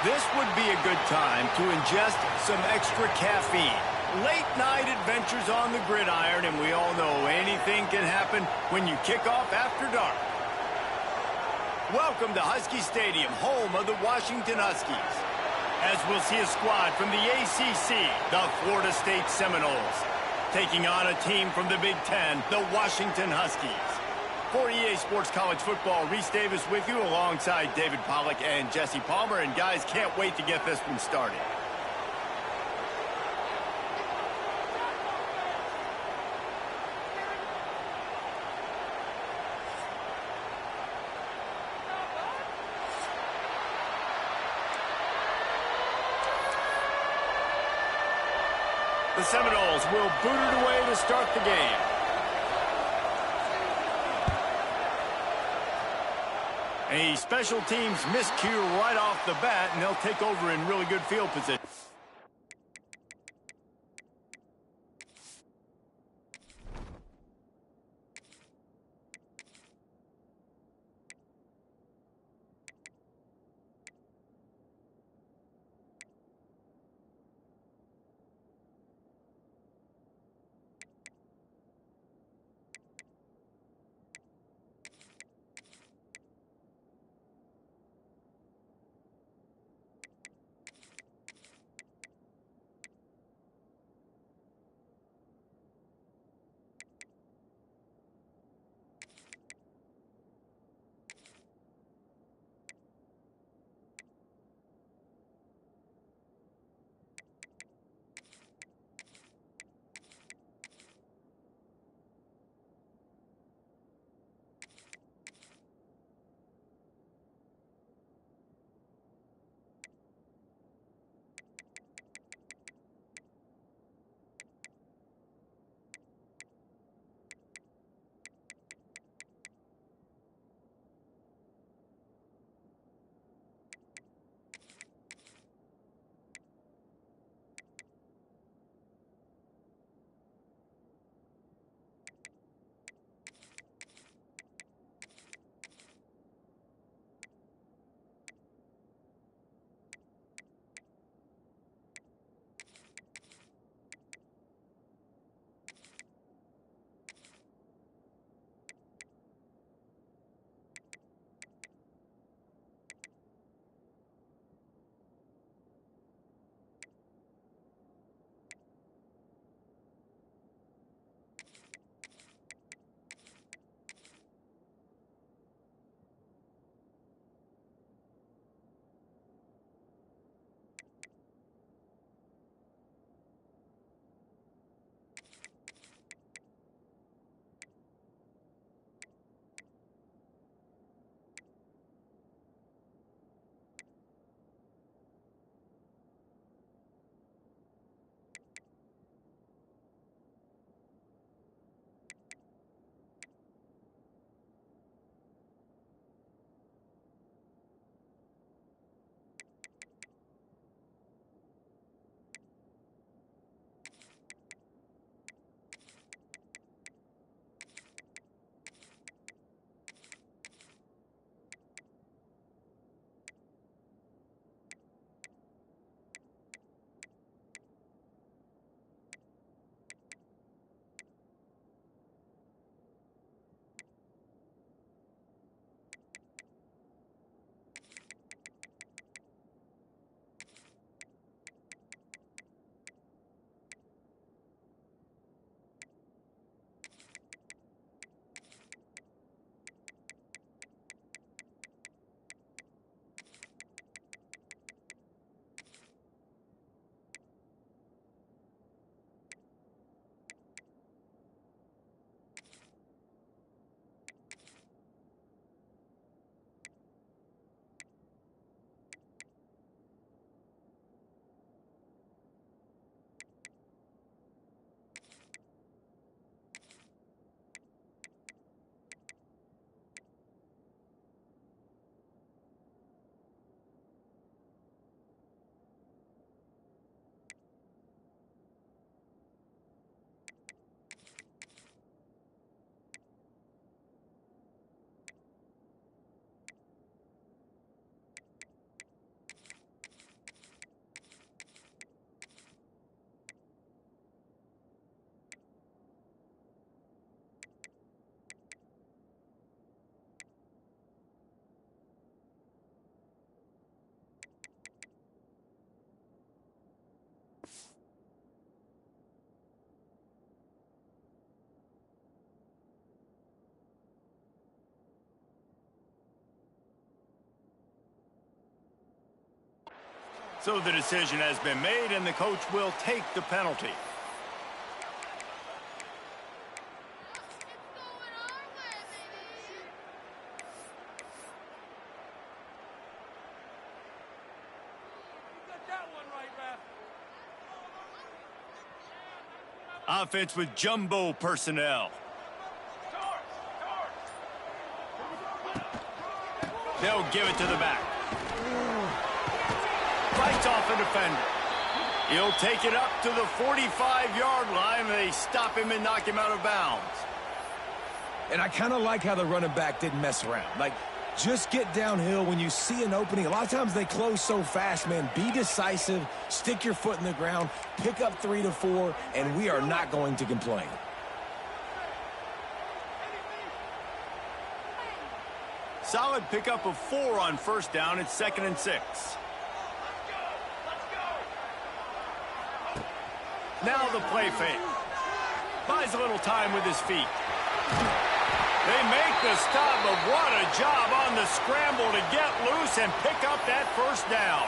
This would be a good time to ingest some extra caffeine. Late night adventures on the gridiron, and we all know anything can happen when you kick off after dark. Welcome to Husky Stadium, home of the Washington Huskies. As we'll see a squad from the ACC, the Florida State Seminoles, taking on a team from the Big Ten, the Washington Huskies. For EA Sports College Football, Reese Davis with you alongside David Pollack and Jesse Palmer. And guys, can't wait to get this one started. The Seminoles will boot it away to start the game. A special teams miscue right off the bat, and they'll take over in really good field position. So the decision has been made, and the coach will take the penalty. Offense with jumbo personnel. They'll give it to the back. Fights off a defender. He'll take it up to the 45-yard line, and they stop him and knock him out of bounds. And I kind of like how the running back didn't mess around. Like, just get downhill when you see an opening. A lot of times they close so fast, man. Be decisive, stick your foot in the ground, pick up 3 to 4, and we are not going to complain. Solid pickup of 4 on first down. It's 2nd and 6. Now the play fake. Buys a little time with his feet. They make the stop, but what a job on the scramble to get loose and pick up that first down.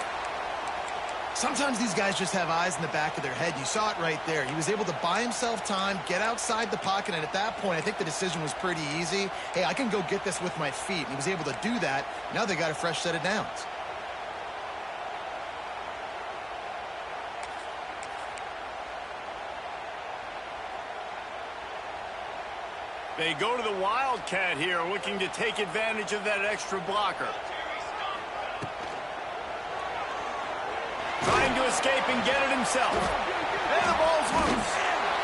Sometimes these guys just have eyes in the back of their head. You saw it right there. He was able to buy himself time, get outside the pocket, and at that point, I think the decision was pretty easy. Hey, I can go get this with my feet. And he was able to do that. Now they got a fresh set of downs. They go to the Wildcat here, looking to take advantage of that extra blocker. Trying to escape and get it himself. And the ball's loose.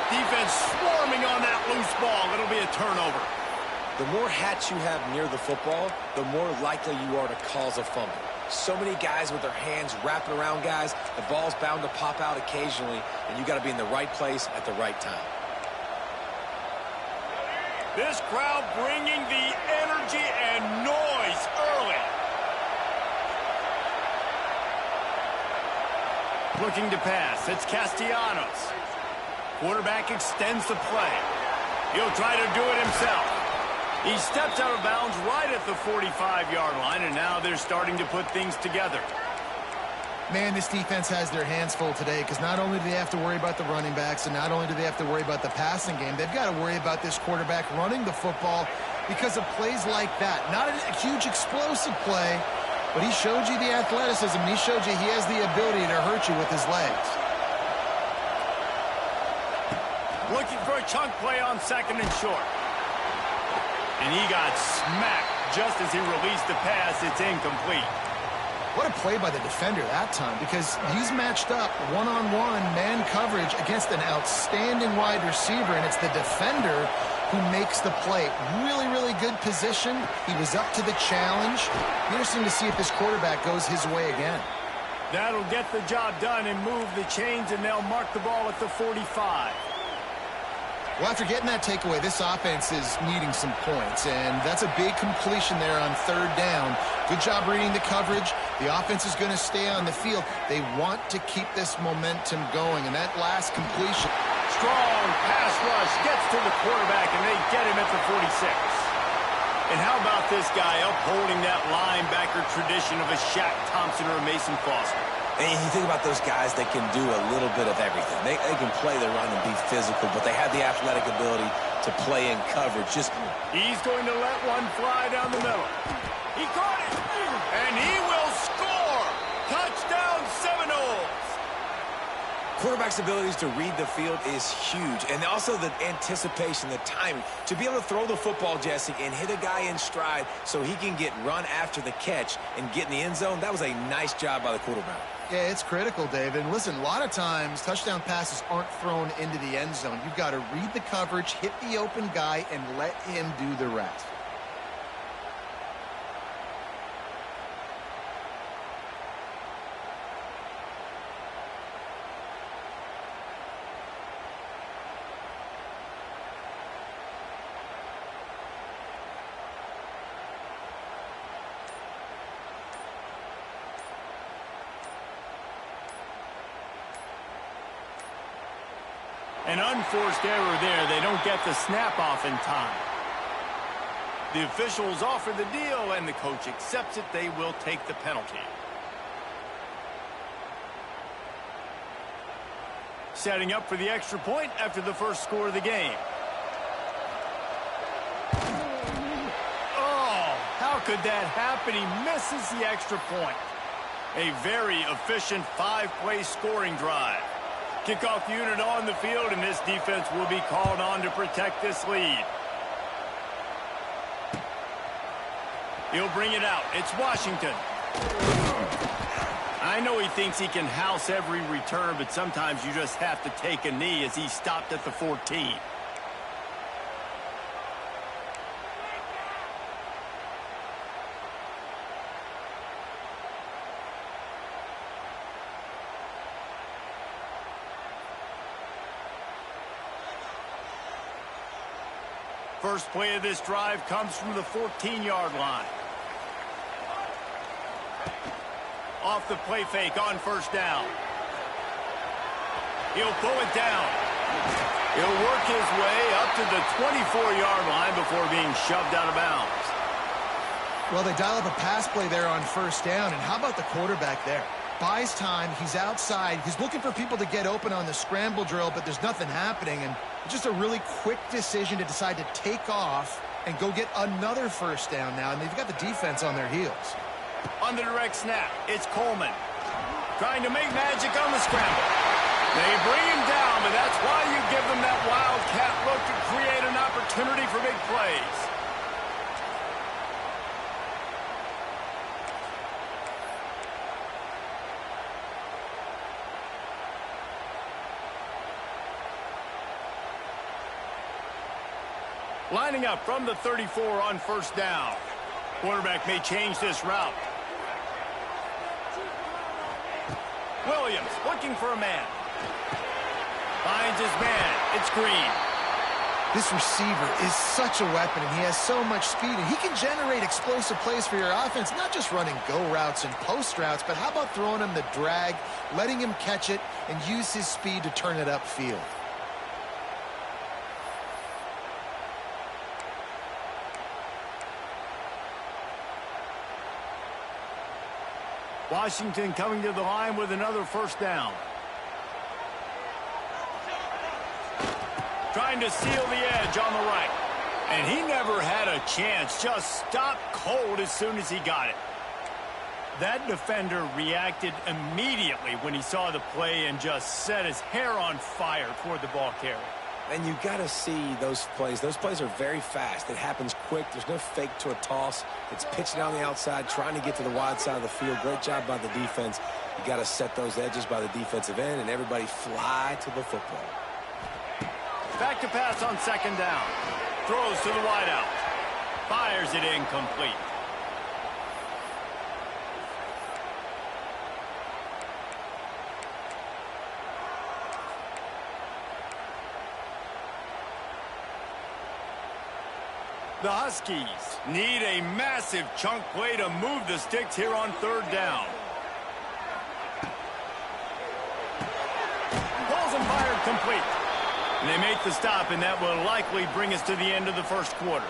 Defense swarming on that loose ball. It'll be a turnover. The more hats you have near the football, the more likely you are to cause a fumble. So many guys with their hands wrapping around guys, the ball's bound to pop out occasionally, and you got to be in the right place at the right time. This crowd bringing the energy and noise early. Looking to pass. It's Castellanos. Quarterback extends the play. He'll try to do it himself. He steps out of bounds right at the 45-yard line, and now they're starting to put things together. Man, this defense has their hands full today because not only do they have to worry about the running backs and not only do they have to worry about the passing game, they've got to worry about this quarterback running the football because of plays like that. Not a huge explosive play, but he showed you the athleticism, and he showed you he has the ability to hurt you with his legs. Looking for a chunk play on 2nd and short. And he got smacked just as he released the pass. It's incomplete. What a play by the defender that time, because he's matched up one-on-one man coverage against an outstanding wide receiver, and it's the defender who makes the play. Really, really good position. He was up to the challenge. Interesting to see if this quarterback goes his way again. That'll get the job done and move the chains, and they'll mark the ball at the 45. Well, after getting that takeaway, this offense is needing some points, and that's a big completion there on 3rd down. Good job reading the coverage. The offense is going to stay on the field. They want to keep this momentum going, and that last completion. Strong pass rush gets to the quarterback, and they get him at the 46. And how about this guy upholding that linebacker tradition of a Shaq Thompson or a Mason Foster? And you think about those guys that can do a little bit of everything. They can play the run and be physical, but they have the athletic ability to play in coverage. He's going to let one fly down the middle. He caught it, and he will score. Touchdown Seminoles. Quarterback's abilities to read the field is huge, and also the anticipation, the timing. To be able to throw the football, Jesse, and hit a guy in stride so he can get run after the catch and get in the end zone, that was a nice job by the quarterback. Yeah, it's critical, David. And listen, a lot of times touchdown passes aren't thrown into the end zone. You've got to read the coverage, hit the open guy, and let him do the rest. An unforced error there. They don't get the snap off in time. The officials offer the deal, and the coach accepts it. They will take the penalty. Setting up for the extra point after the first score of the game. Oh, how could that happen? He misses the extra point. A very efficient 5-play scoring drive. Kickoff unit on the field, and this defense will be called on to protect this lead. He'll bring it out. It's Washington. I know he thinks he can house every return, but sometimes you just have to take a knee as he stopped at the 14. First play of this drive comes from the 14-yard line. Off the play fake on first down. He'll pull it down. He'll work his way up to the 24-yard line before being shoved out of bounds. Well, they dial up a pass play there on first down, and how about the quarterback there? Buys time, he's outside, he's looking for people to get open on the scramble drill, but there's nothing happening, and just a really quick decision to decide to take off and go get another first down now, and they've got the defense on their heels. On the direct snap, it's Coleman. Trying to make magic on the scramble. They bring him down, but that's why you give them that wildcat look to create an opportunity for big plays. Lining up from the 34 on first down. Quarterback may change this route. Williams looking for a man. Finds his man. It's Green. This receiver is such a weapon, and he has so much speed, and he can generate explosive plays for your offense, not just running go routes and post routes, but how about throwing him the drag, letting him catch it, and use his speed to turn it upfield. Washington coming to the line with another first down. Trying to seal the edge on the right. And he never had a chance. Just stopped cold as soon as he got it. That defender reacted immediately when he saw the play and just set his hair on fire toward the ball carrier. And you got to see those plays. Those plays are very fast. It happens quick. There's no fake to a toss. It's pitching on the outside, trying to get to the wide side of the field. Great job by the defense. You got to set those edges by the defensive end, and everybody fly to the football. Back to pass on second down. Throws to the wideout. Fires it incomplete. The Huskies need a massive chunk play to move the sticks here on third down. Balls and fired complete. And they make the stop, and that will likely bring us to the end of the first quarter.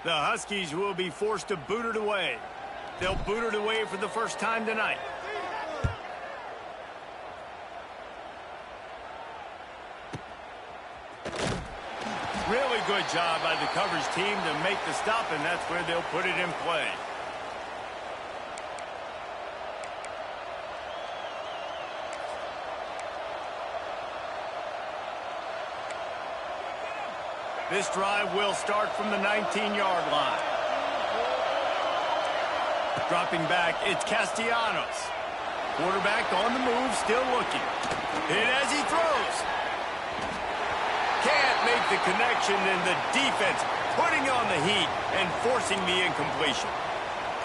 The Huskies will be forced to boot it away. They'll boot it away for the first time tonight. Really good job by the coverage team to make the stop, and that's where they'll put it in play. This drive will start from the 19-yard line. Dropping back, it's Castellanos. Quarterback on the move, still looking. Hit as he throws. Can't make the connection, and the defense putting on the heat and forcing the incompletion.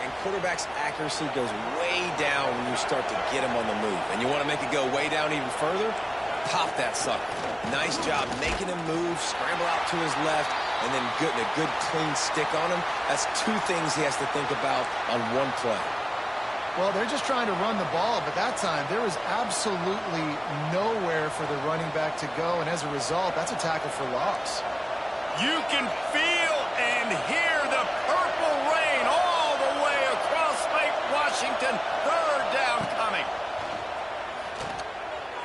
And quarterback's accuracy goes way down when you start to get him on the move. And you want to make it go way down even further? Pop that sucker. Nice job making him move, scramble out to his left, and then getting a good clean stick on him. That's two things he has to think about on one play. Well, they're just trying to run the ball, but that time there was absolutely nowhere for the running back to go, and as a result, that's a tackle for loss. You can feel and hear the purple rain all the way across Lake Washington. Third down coming.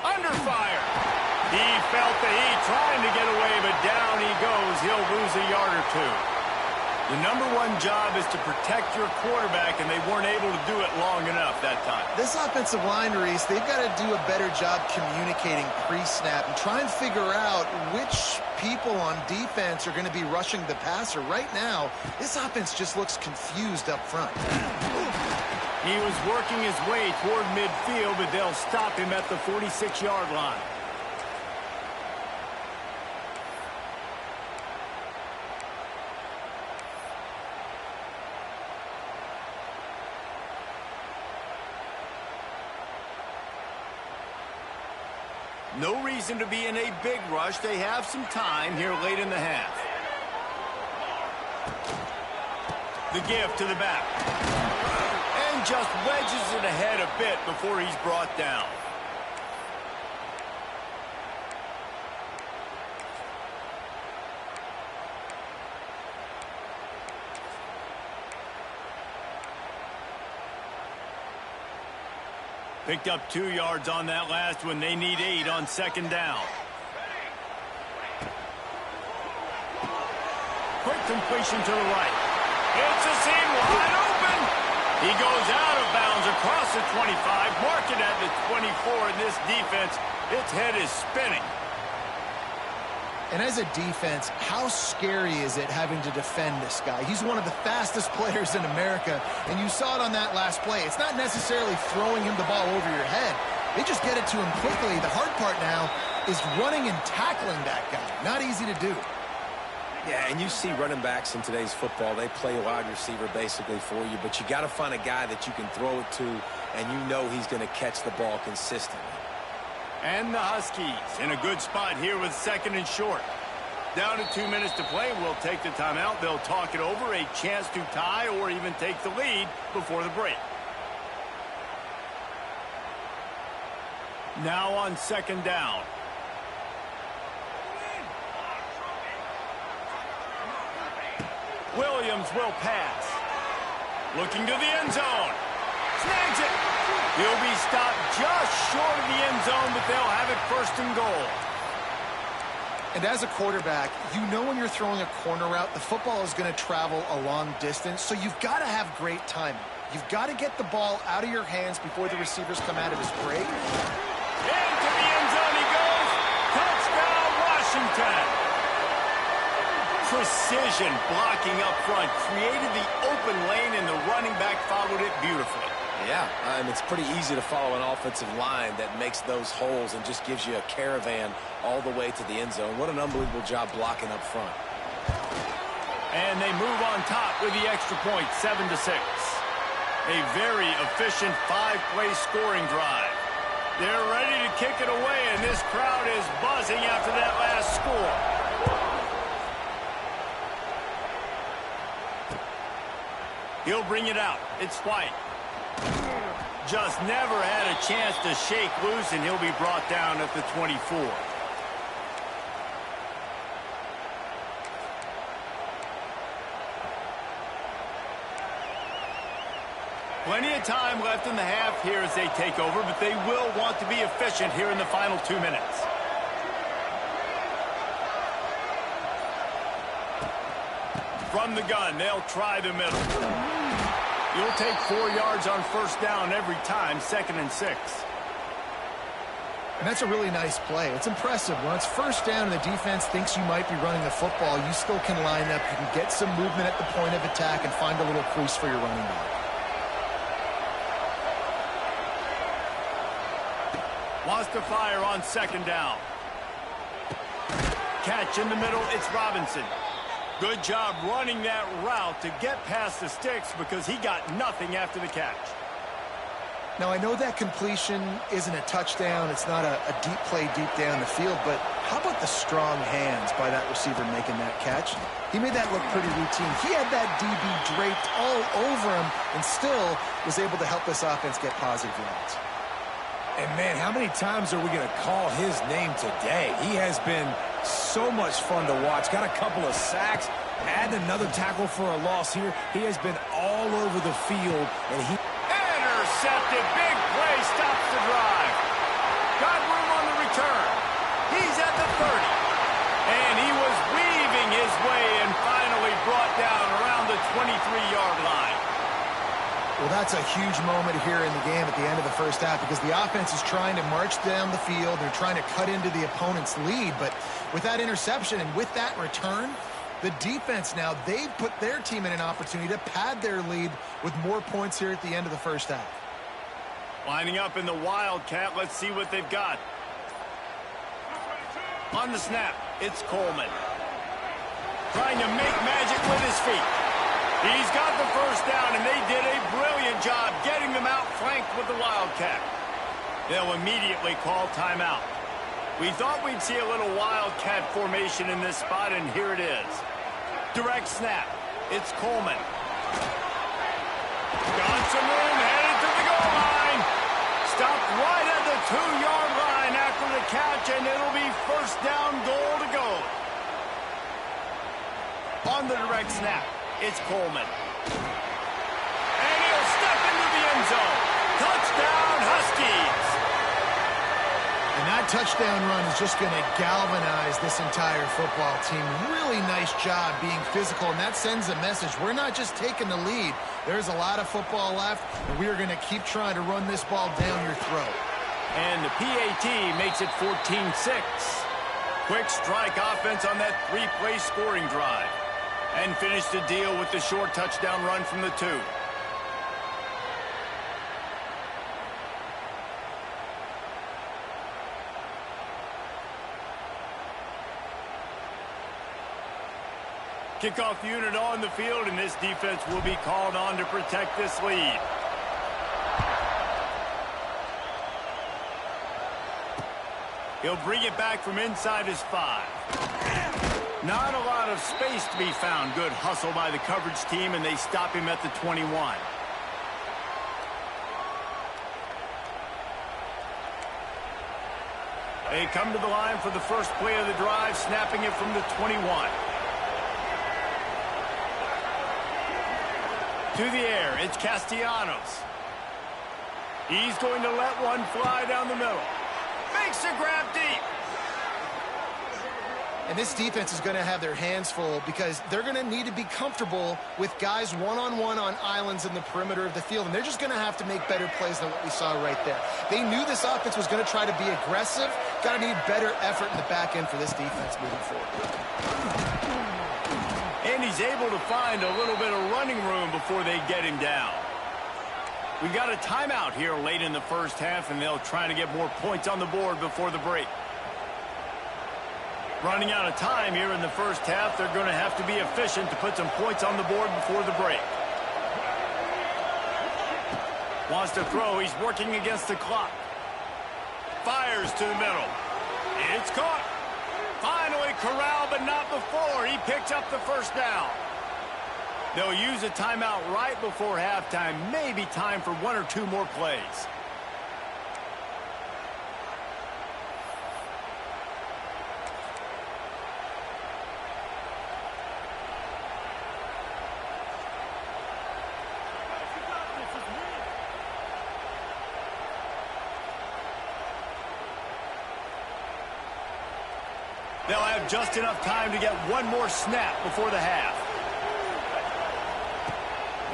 Under fire. He felt the heat trying to get away, but down he goes. He'll lose a yard or two. The number one job is to protect your quarterback, and they weren't able to do it long enough that time. This offensive line, Reese, they've got to do a better job communicating pre-snap and try and figure out which people on defense are going to be rushing the passer. Right now, this offense just looks confused up front. He was working his way toward midfield, but they'll stop him at the 46-yard line. No reason to be in a big rush. They have some time here late in the half. The give to the back. And just wedges it ahead a bit before he's brought down. Picked up 2 yards on that last one. They need 8 on second down. Quick completion to the right. It's a seam wide open. He goes out of bounds across the 25. Mark it at the 24. In this defense, its head is spinning. And as a defense, how scary is it having to defend this guy? He's one of the fastest players in America, and you saw it on that last play. It's not necessarily throwing him the ball over your head. They just get it to him quickly. The hard part now is running and tackling that guy. Not easy to do. Yeah, and you see running backs in today's football, they play wide receiver basically for you, but you got to find a guy that you can throw it to, and you know he's going to catch the ball consistently. And the Huskies in a good spot here with second and short. Down to 2 minutes to play. We'll take the timeout. They'll talk it over. A chance to tie or even take the lead before the break. Now on second down. Williams will pass. Looking to the end zone. Snags it. He'll be stopped just short of the end zone, but they'll have it first and goal. And as a quarterback, you know when you're throwing a corner route, the football is going to travel a long distance, so you've got to have great timing. You've got to get the ball out of your hands before the receivers come out of his break. Into the end zone he goes. Touchdown, Washington. Precision blocking up front created the open lane, and the running back followed it beautifully. Yeah, it's pretty easy to follow an offensive line that makes those holes and just gives you a caravan all the way to the end zone. What an unbelievable job blocking up front. And they move on top with the extra point, 7-6. A very efficient 5-play scoring drive. They're ready to kick it away, and this crowd is buzzing after that last score. He'll bring it out. It's White. Just never had a chance to shake loose, and he'll be brought down at the 24. Plenty of time left in the half here as they take over, but they will want to be efficient here in the final 2 minutes. From the gun, they'll try the middle. You'll take 4 yards on first down every time, 2nd and 6. And that's a really nice play. It's impressive. When it's first down and the defense thinks you might be running the football, you still can line up. You can get some movement at the point of attack and find a little crease for your running back. Wants to fire on second down. Catch in the middle, it's Robinson. Good job running that route to get past the sticks because he got nothing after the catch. Now, I know that completion isn't a touchdown. It's not a deep play deep down the field, but how about the strong hands by that receiver making that catch? He made that look pretty routine. He had that DB draped all over him and still was able to help this offense get positive yards. And, man, how many times are we going to call his name today? He has been so much fun to watch. Got a couple of sacks, add another tackle for a loss here. He has been all over the field, and he... Intercepted. Big play stops the drive. Got room on the return. He's at the 30. And he was weaving his way and finally brought down around the 23-yard line. Well, that's a huge moment here in the game at the end of the first half because the offense is trying to march down the field. They're trying to cut into the opponent's lead. But with that interception and with that return, the defense now, they've put their team in an opportunity to pad their lead with more points here at the end of the first half. Lining up in the Wildcat. Let's see what they've got. On the snap, it's Coleman. Trying to make magic with his feet. He's got the first down, and they did a brilliant job getting them out flanked with the Wildcat. They'll immediately call timeout. We thought we'd see a little Wildcat formation in this spot, and here it is. Direct snap. It's Coleman. Got some room, headed to the goal line. Stopped right at the 2-yard line after the catch, and it'll be first down goal to go. On the direct snap, it's Coleman. And he'll step into the end zone. Touchdown, Huskies. And that touchdown run is just going to galvanize this entire football team. Really nice job being physical, and that sends a message. We're not just taking the lead. There's a lot of football left, and we are going to keep trying to run this ball down your throat. And the PAT makes it 14-6. Quick strike offense on that 3-play scoring drive. And finish the deal with the short touchdown run from the 2. Kickoff unit on the field, and this defense will be called on to protect this lead. He'll bring it back from inside his 5. Not a lot of space to be found. Good hustle by the coverage team, and they stop him at the 21. They come to the line for the first play of the drive, snapping it from the 21. To the air, it's Castellanos. He's going to let one fly down the middle. Makes a grab deep. And this defense is going to have their hands full because they're going to need to be comfortable with guys one-on-one on islands in the perimeter of the field. And they're just going to have to make better plays than what we saw right there. They knew this offense was going to try to be aggressive. Got to need better effort in the back end for this defense moving forward. And he's able to find a little bit of running room before they get him down. We've got a timeout here late in the first half, and they'll try to get more points on the board before the break. Running out of time here in the first half, they're going to have to be efficient to put some points on the board before the break. Wants to throw. He's working against the clock. Fires to the middle. It's caught. Finally corralled, but not before. He picks up the first down. They'll use a timeout right before halftime. Maybe time for 1 or 2 more plays. They'll have just enough time to get one more snap before the half.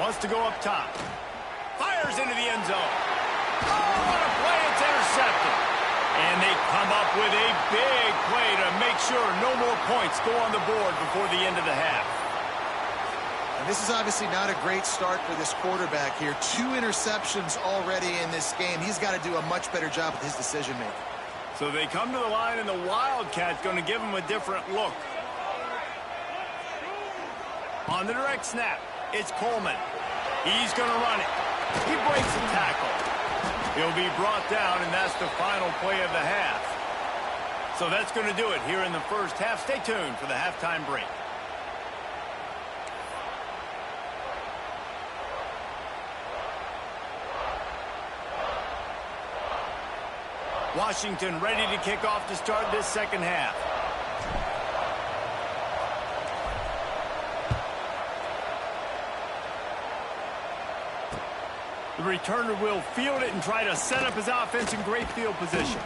Wants to go up top. Fires into the end zone. Oh, what a play. It's intercepted. And they come up with a big play to make sure no more points go on the board before the end of the half. And this is obviously not a great start for this quarterback here. 2 interceptions already in this game. He's got to do a much better job with his decision-making. So they come to the line, and the Wildcat's going to give them a different look. On the direct snap, it's Coleman. He's going to run it. He breaks the tackle. He'll be brought down, and that's the final play of the half. So that's going to do it here in the first half. Stay tuned for the halftime break. Washington ready to kick off to start this second half. The returner will field it and try to set up his offense in great field position.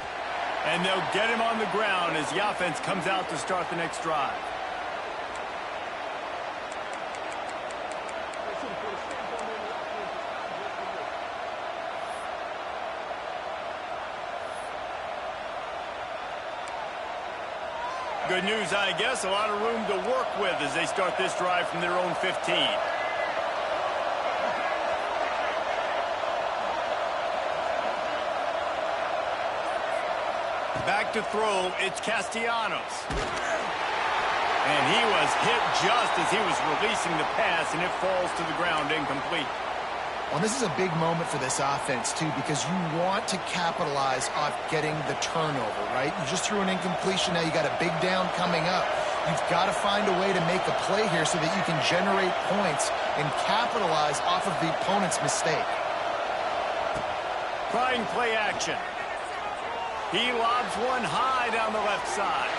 And they'll get him on the ground as the offense comes out to start the next drive. Good news, I guess. A lot of room to work with as they start this drive from their own 15. Back to throw, it's Castellanos. And he was hit just as he was releasing the pass, and it falls to the ground incomplete. Well, this is a big moment for this offense, too, because you want to capitalize off getting the turnover, right? You just threw an incompletion. Now you got a big down coming up. You've got to find a way to make a play here so that you can generate points and capitalize off of the opponent's mistake. Trying play action. He lobs one high down the left side.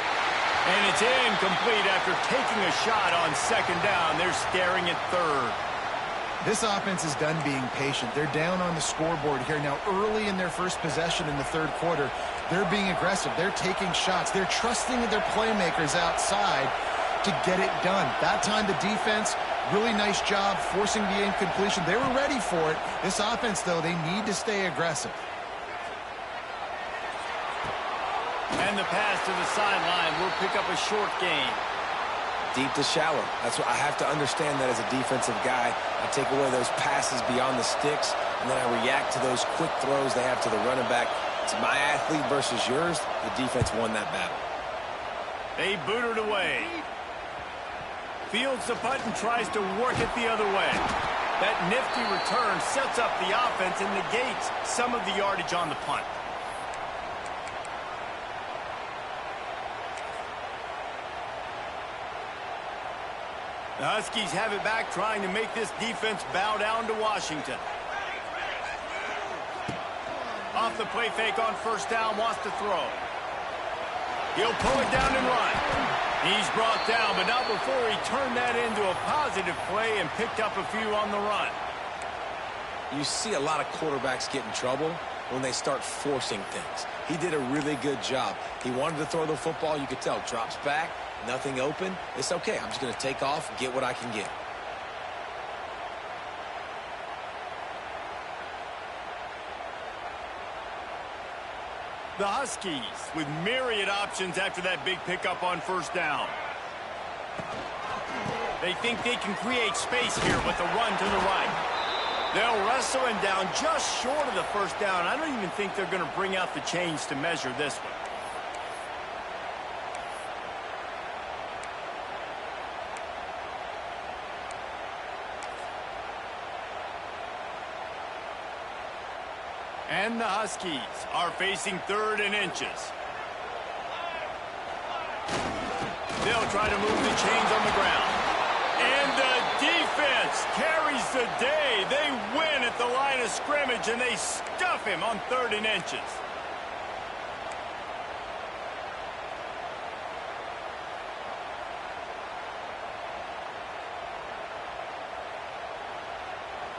And it's incomplete after taking a shot on second down. They're staring at third. This offense is done being patient. They're down on the scoreboard here. Now, early in their first possession in the third quarter, they're being aggressive. They're taking shots. They're trusting their playmakers outside to get it done. That time, the defense, really nice job forcing the incompletion. They were ready for it. This offense, though, they need to stay aggressive. And the pass to the sideline will pick up a short gain. Deep to shallow. That's what I have to understand that as a defensive guy. I take away those passes beyond the sticks, and then I react to those quick throws they have to the running back. It's my athlete versus yours. The defense won that battle. They boot it away. Fields the punt and tries to work it the other way. That nifty return sets up the offense and negates some of the yardage on the punt. The Huskies have it back, trying to make this defense bow down to Washington. Off the play fake on first down, wants to throw. He'll pull it down and run. He's brought down, but not before he turned that into a positive play and picked up a few on the run. You see a lot of quarterbacks get in trouble when they start forcing things. He did a really good job. He wanted to throw the football. You could tell. Drops back, nothing open. It's okay. I'm just going to take off and get what I can get. The Huskies with myriad options after that big pickup on first down. They think they can create space here with a run to the right. They'll wrestle him down just short of the first down. I don't even think they're going to bring out the chains to measure this one. And the Huskies are facing 3rd and inches. They'll try to move the chains on the ground. And the defense carries the day. They win at the line of scrimmage, and they stuff him on 3rd and inches.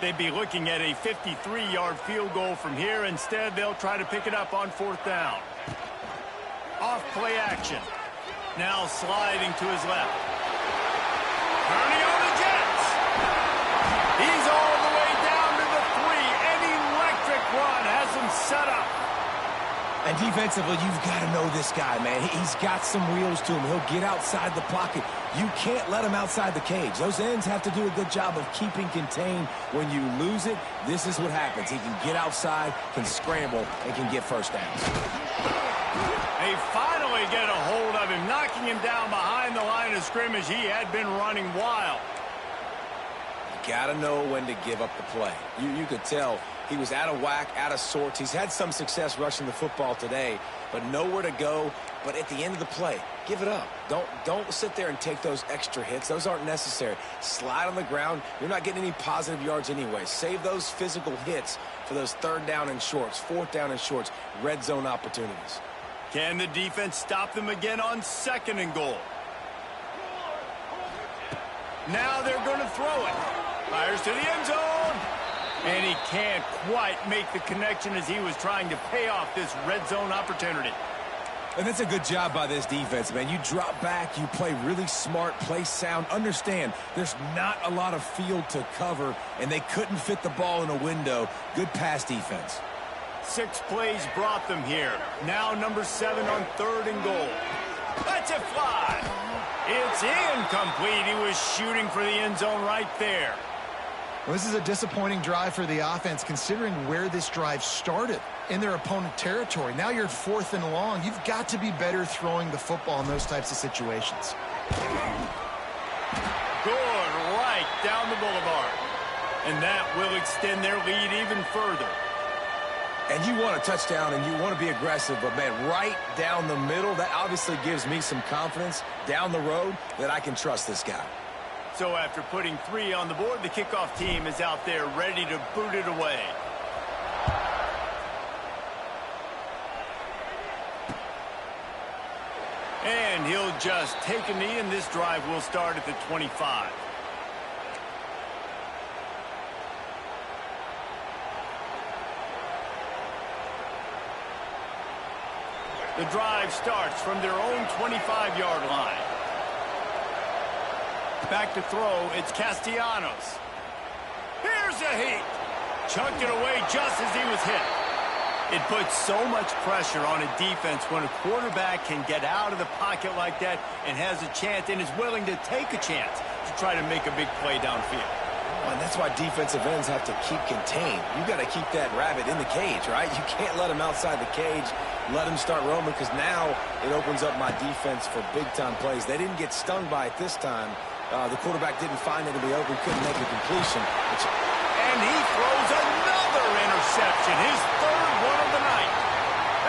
They'd be looking at a 53-yard field goal from here. Instead, they'll try to pick it up on 4th down. Off play action. Now sliding to his left. Turning on the Jets. He's all the way down to the 3. An electric run has him set up. And defensively, you've got to know this guy, man. He's got some wheels to him. He'll get outside the pocket. You can't let him outside the cage. Those ends have to do a good job of keeping contained. When you lose it, this is what happens. He can get outside, can scramble, and can get first downs. They finally get a hold of him, knocking him down behind the line of scrimmage. He had been running wild. got to know when to give up the play. You could tell he was out of whack, out of sorts. He's had some success rushing the football today, but nowhere to go. But at the end of the play, give it up. Don't sit there and take those extra hits. Those aren't necessary. Slide on the ground. You're not getting any positive yards anyway. Save those physical hits for those 3rd down and shorts, 4th down and shorts, red zone opportunities. Can the defense stop them again on 2nd and goal? Now they're going to throw it. Fires to the end zone. And he can't quite make the connection as he was trying to pay off this red zone opportunity. And that's a good job by this defense, man. You drop back, you play really smart, play sound. Understand, there's not a lot of field to cover, and they couldn't fit the ball in a window. Good pass defense. 6 plays brought them here. Now number 7 on 3rd and goal. Let's it fly. It's incomplete. He was shooting for the end zone right there. Well, this is a disappointing drive for the offense, considering where this drive started in their opponent territory. Now you're 4th and long. You've got to be better throwing the football in those types of situations. Good right down the boulevard. And that will extend their lead even further. And you want a touchdown and you want to be aggressive, but, man, right down the middle, that obviously gives me some confidence down the road that I can trust this guy. So after putting 3 on the board, the kickoff team is out there ready to boot it away. And he'll just take a knee, and this drive will start at the 25. The drive starts from their own 25-yard line. Back to throw, it's Castellanos. Here's a heat. Chucked it away just as he was hit. It puts so much pressure on a defense when a quarterback can get out of the pocket like that and has a chance and is willing to take a chance to try to make a big play downfield. Well, and that's why defensive ends have to keep contained. You got to keep that rabbit in the cage, right? You can't let him outside the cage, let him start roaming, because now it opens up my defense for big-time plays. They didn't get stung by it this time. The quarterback didn't find it to be open, couldn't make a completion. And he throws another interception, his 3rd one of the night.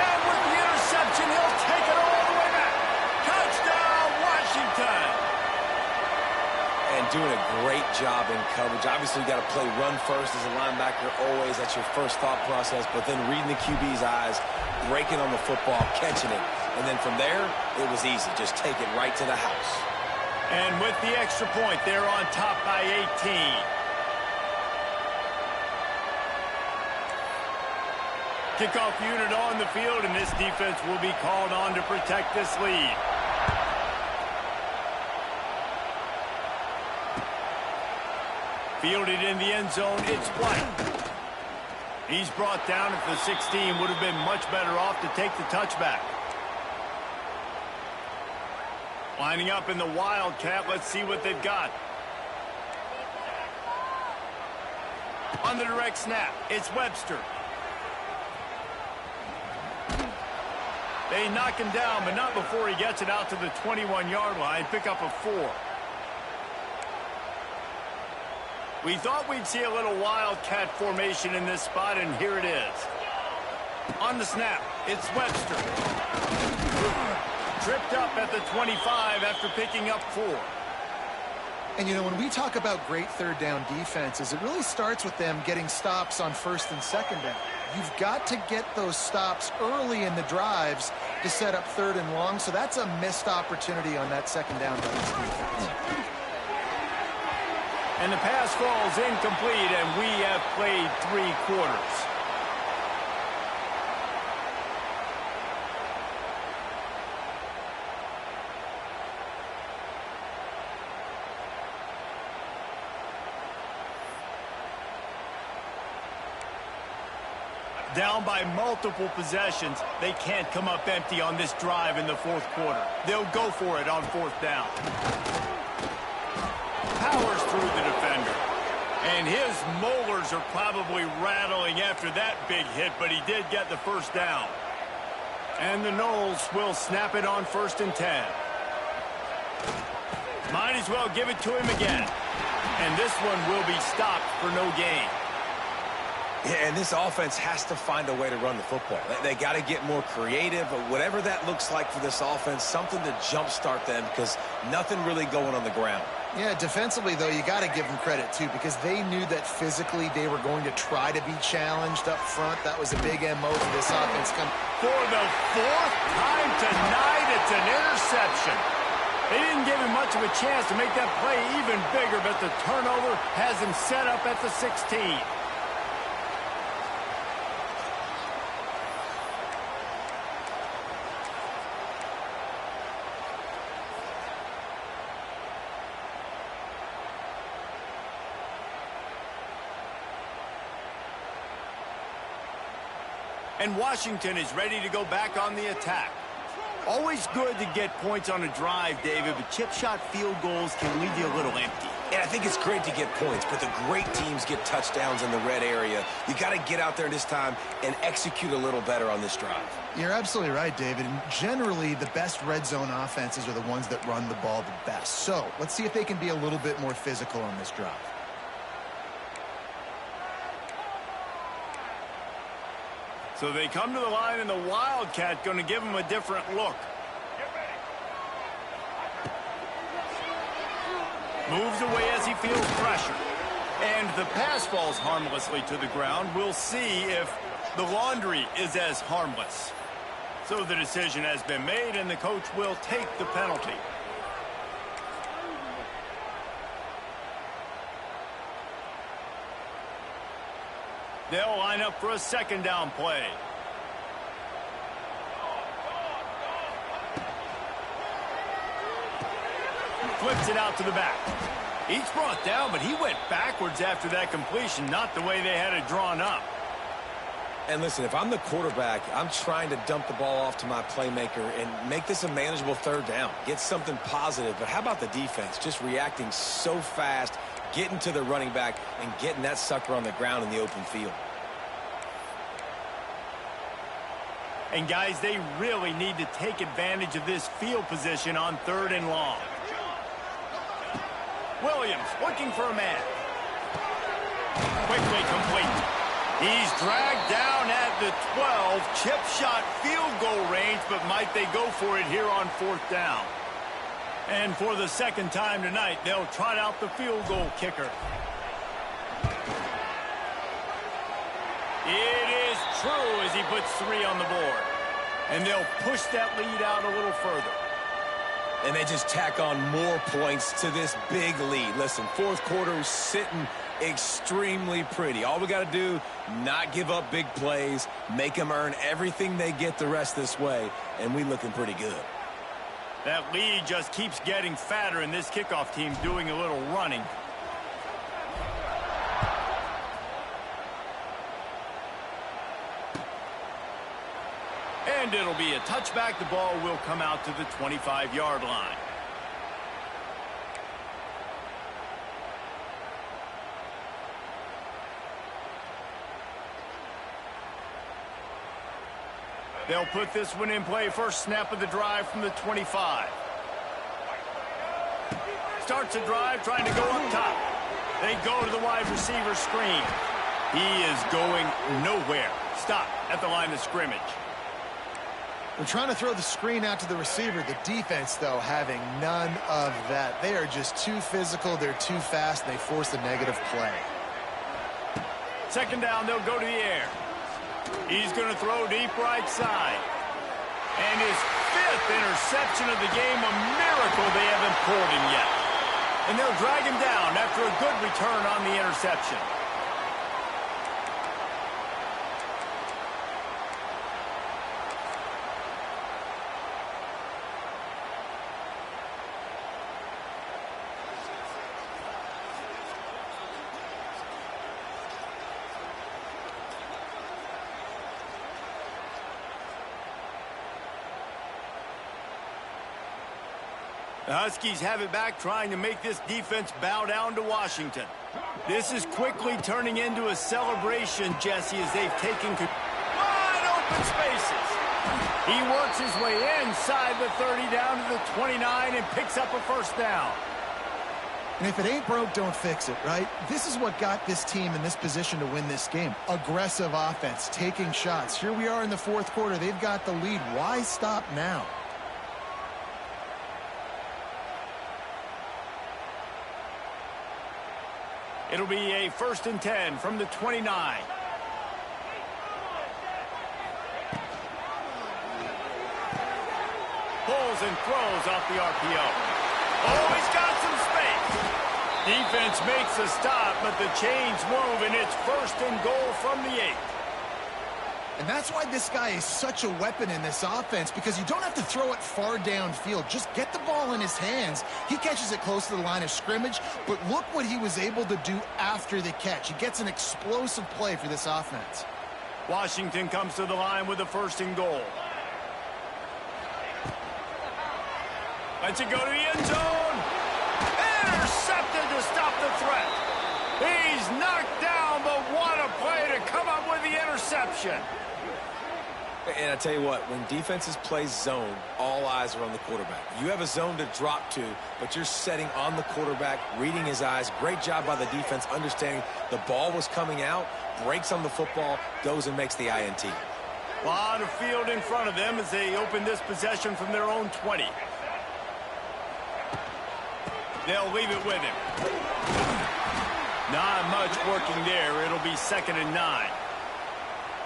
And with the interception, he'll take it all the way back. Touchdown, Washington. And doing a great job in coverage. Obviously, you got to play run first as a linebacker always. That's your first thought process. But then reading the QB's eyes, breaking on the football, catching it. And then from there, it was easy. Just take it right to the house. And with the extra point, they're on top by 18. Kickoff unit on the field, and this defense will be called on to protect this lead. Fielded in the end zone, it's White. He's brought down at the 16, would have been much better off to take the touchback. Lining up in the Wildcat, let's see what they've got. On the direct snap, it's Webster. They knock him down, but not before he gets it out to the 21-yard line, pick up a 4. We thought we'd see a little Wildcat formation in this spot, and here it is. On the snap, it's Webster. Tripped up at the 25 after picking up 4. And, you know, when we talk about great 3rd down defenses, it really starts with them getting stops on 1st and 2nd down. You've got to get those stops early in the drives to set up 3rd and long, so that's a missed opportunity on that 2nd down by this defense. And the pass falls incomplete, and we have played 3 quarters. Down by multiple possessions, they can't come up empty on this drive in the 4th quarter. They'll go for it on 4th down. Powers through the defender. And his molars are probably rattling after that big hit, but he did get the 1st down. And the Noles will snap it on 1st and 10. Might as well give it to him again. And this one will be stopped for no gain. Yeah, and this offense has to find a way to run the football. They got to get more creative, or whatever that looks like for this offense, something to jumpstart them because nothing really going on the ground. Yeah, defensively, though, you got to give them credit, too, because they knew that physically they were going to try to be challenged up front. That was a big MO for this offense. For the fourth time tonight, it's an interception. They didn't give him much of a chance to make that play even bigger, but the turnover has him set up at the 16. And Washington is ready to go back on the attack. Always good to get points on a drive, David, but chip shot field goals can leave you a little empty. And I think it's great to get points, but the great teams get touchdowns in the red area. You got to get out there this time and execute a little better on this drive. You're absolutely right, David. And generally, the best red zone offenses are the ones that run the ball the best. So let's see if they can be a little bit more physical on this drive. So they come to the line, and the Wildcat going to give them a different look. Moves away as he feels pressure. And the pass falls harmlessly to the ground. We'll see if the laundry is as harmless. So the decision has been made, and the coach will take the penalty. They'll line up for a second down play. Flips it out to the back. He's brought down, but he went backwards after that completion, not the way they had it drawn up. And listen, if I'm the quarterback, I'm trying to dump the ball off to my playmaker and make this a manageable third down. Get something positive. But how about the defense? Just reacting so fast, getting to the running back, and getting that sucker on the ground in the open field. And, guys, they really need to take advantage of this field position on 3rd and long. Williams looking for a man. Quickly complete. He's dragged down at the 12. Chip shot field goal range, but might they go for it here on 4th down? And for the second time tonight, they'll trot out the field goal kicker. It is true as he puts 3 on the board. And they'll push that lead out a little further. And they just tack on more points to this big lead. Listen, 4th quarter is sitting extremely pretty. All we got to do, not give up big plays, make them earn everything they get the rest this way, and we looking pretty good. That lead just keeps getting fatter, and this kickoff team doing a little running. And it'll be a touchback. The ball will come out to the 25-yard line. They'll put this one in play. First snap of the drive from the 25. Starts a drive trying to go up top. They go to the wide receiver screen. He is going nowhere. Stop at the line of scrimmage. They're trying to throw the screen out to the receiver. The defense, though, having none of that. They are just too physical. They're too fast. And they force a negative play. Second down, they'll go to the air. He's going to throw deep right side. And his 5th interception of the game, a miracle they haven't pulled him yet. And they'll drag him down after a good return on the interception. The Huskies have it back, trying to make this defense bow down to Washington. This is quickly turning into a celebration, Jesse, as they've taken wide open spaces. He works his way inside the 30 down to the 29 and picks up a first down. And if it ain't broke, don't fix it, right? This is what got this team in this position to win this game. Aggressive offense, taking shots. Here we are in the fourth quarter. They've got the lead. Why stop now? It'll be a 1st and 10 from the 29. Pulls and throws off the RPO. Oh, he's got some space. Defense makes a stop, but the chains move, and it's 1st and goal from the 8. And that's why this guy is such a weapon in this offense, because you don't have to throw it far downfield. Just get the ball in his hands. He catches it close to the line of scrimmage, but look what he was able to do after the catch. He gets an explosive play for this offense. Washington comes to the line with a 1st and goal. Lets it go to the end zone. Intercepted to stop the threat. He's knocked down, but what a play to come up with the interception. And I tell you what, when defenses play zone, all eyes are on the quarterback. You have a zone to drop to, but you're setting on the quarterback, reading his eyes. Great job by the defense, understanding the ball was coming out, breaks on the football, goes and makes the INT. A lot of field in front of them as they open this possession from their own 20. They'll leave it with him. Not much working there. It'll be 2nd and 9.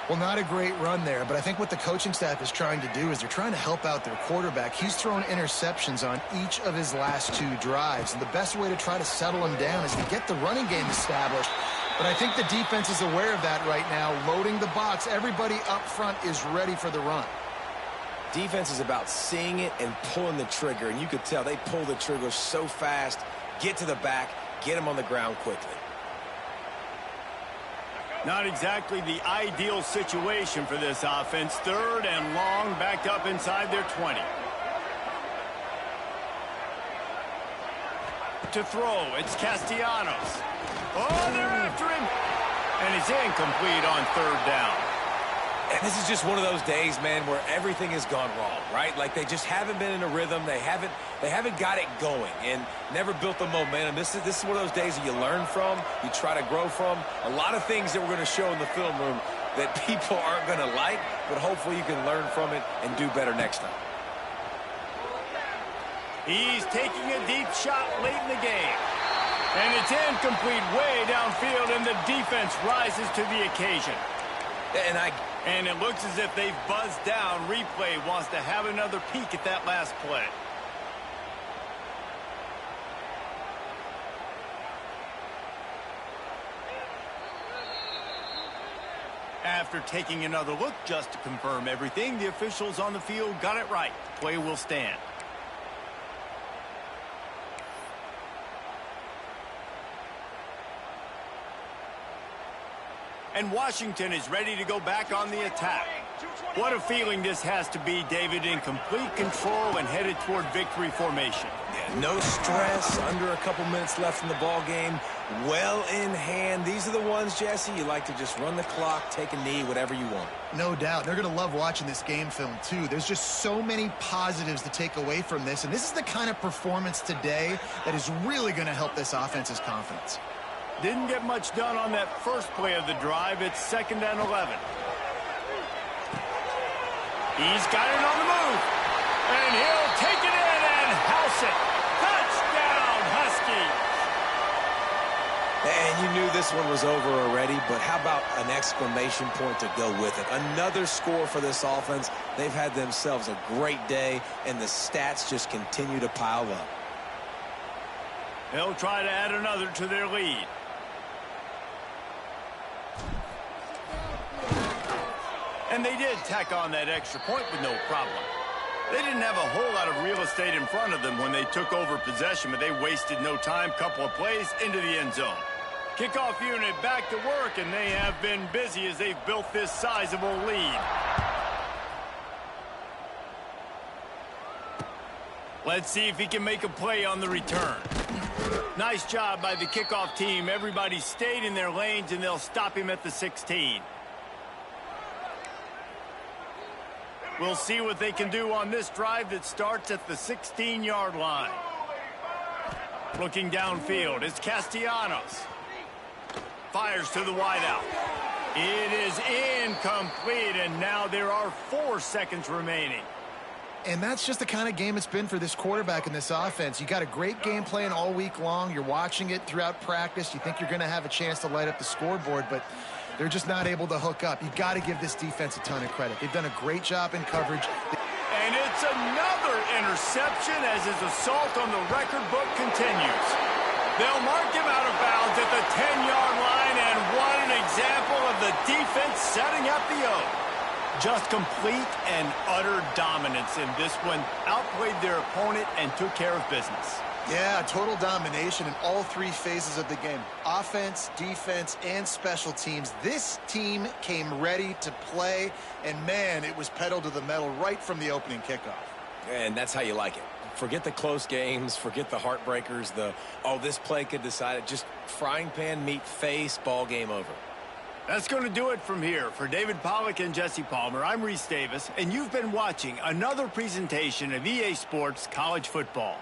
Well, not a great run there, but I think what the coaching staff is trying to do is they're trying to help out their quarterback. He's thrown interceptions on each of his last 2 drives, and the best way to try to settle him down is to get the running game established. But I think the defense is aware of that right now, loading the box. Everybody up front is ready for the run. Defense is about seeing it and pulling the trigger, and you could tell they pull the trigger so fast, get to the back, get him on the ground quickly. Not exactly the ideal situation for this offense. 3rd and long, backed up inside their 20. To throw, it's Castellanos. Oh, they're after him. And he's incomplete on 3rd down. And this is just one of those days, man, where everything has gone wrong, right? Like they just haven't been in a rhythm. They haven't got it going and never built the momentum. This is one of those days that you learn from, you try to grow from. A lot of things that we're going to show in the film room that people aren't going to like, but hopefully you can learn from it and do better next time. He's taking a deep shot late in the game. And it's incomplete way downfield, and the defense rises to the occasion. And it looks as if they've buzzed down. Replay wants to have another peek at that last play. After taking another look just to confirm everything, the officials on the field got it right. Play will stand. And Washington is ready to go back on the attack. What a feeling this has to be, David, in complete control and headed toward victory formation. Yeah, no stress, under a couple minutes left in the ball game, well in hand. These are the ones, Jesse, you like to just run the clock, take a knee, whatever you want. No doubt. They're going to love watching this game film, too. There's just so many positives to take away from this, and this is the kind of performance today that is really going to help this offense's confidence. Didn't get much done on that first play of the drive. It's 2nd and 11. He's got it on the move. And he'll take it in and house it. Touchdown, Husky. And you knew this one was over already, but how about an exclamation point to go with it? Another score for this offense. They've had themselves a great day, and the stats just continue to pile up. They'll try to add another to their lead. And they did tack on that extra point with no problem. They didn't have a whole lot of real estate in front of them when they took over possession, but they wasted no time. Couple of plays into the end zone. Kickoff unit back to work, and they have been busy as they've built this sizable lead. Let's see if he can make a play on the return. Nice job by the kickoff team. Everybody stayed in their lanes, and they'll stop him at the 16. We'll see what they can do on this drive that starts at the 16-yard line. Looking downfield, it's Castellanos. Fires to the wideout. It is incomplete, and now there are 4 seconds remaining. And that's just the kind of game it's been for this quarterback in this offense. You got a great game plan all week long. You're watching it throughout practice. You think you're going to have a chance to light up the scoreboard, but they're just not able to hook up. You've got to give this defense a ton of credit. They've done a great job in coverage. And it's another interception as his assault on the record book continues. They'll mark him out of bounds at the 10-yard line, and what an example of the defense setting up the O. Just complete and utter dominance in this one. Outplayed their opponent and took care of business. Yeah, total domination in all 3 phases of the game. Offense, defense, and special teams. This team came ready to play, and man, it was pedal to the metal right from the opening kickoff. And that's how you like it. Forget the close games, forget the heartbreakers, this play could decide it. Just frying pan, meet face, ball game over. That's going to do it from here. For David Pollack and Jesse Palmer, I'm Reese Davis, and you've been watching another presentation of EA Sports College Football.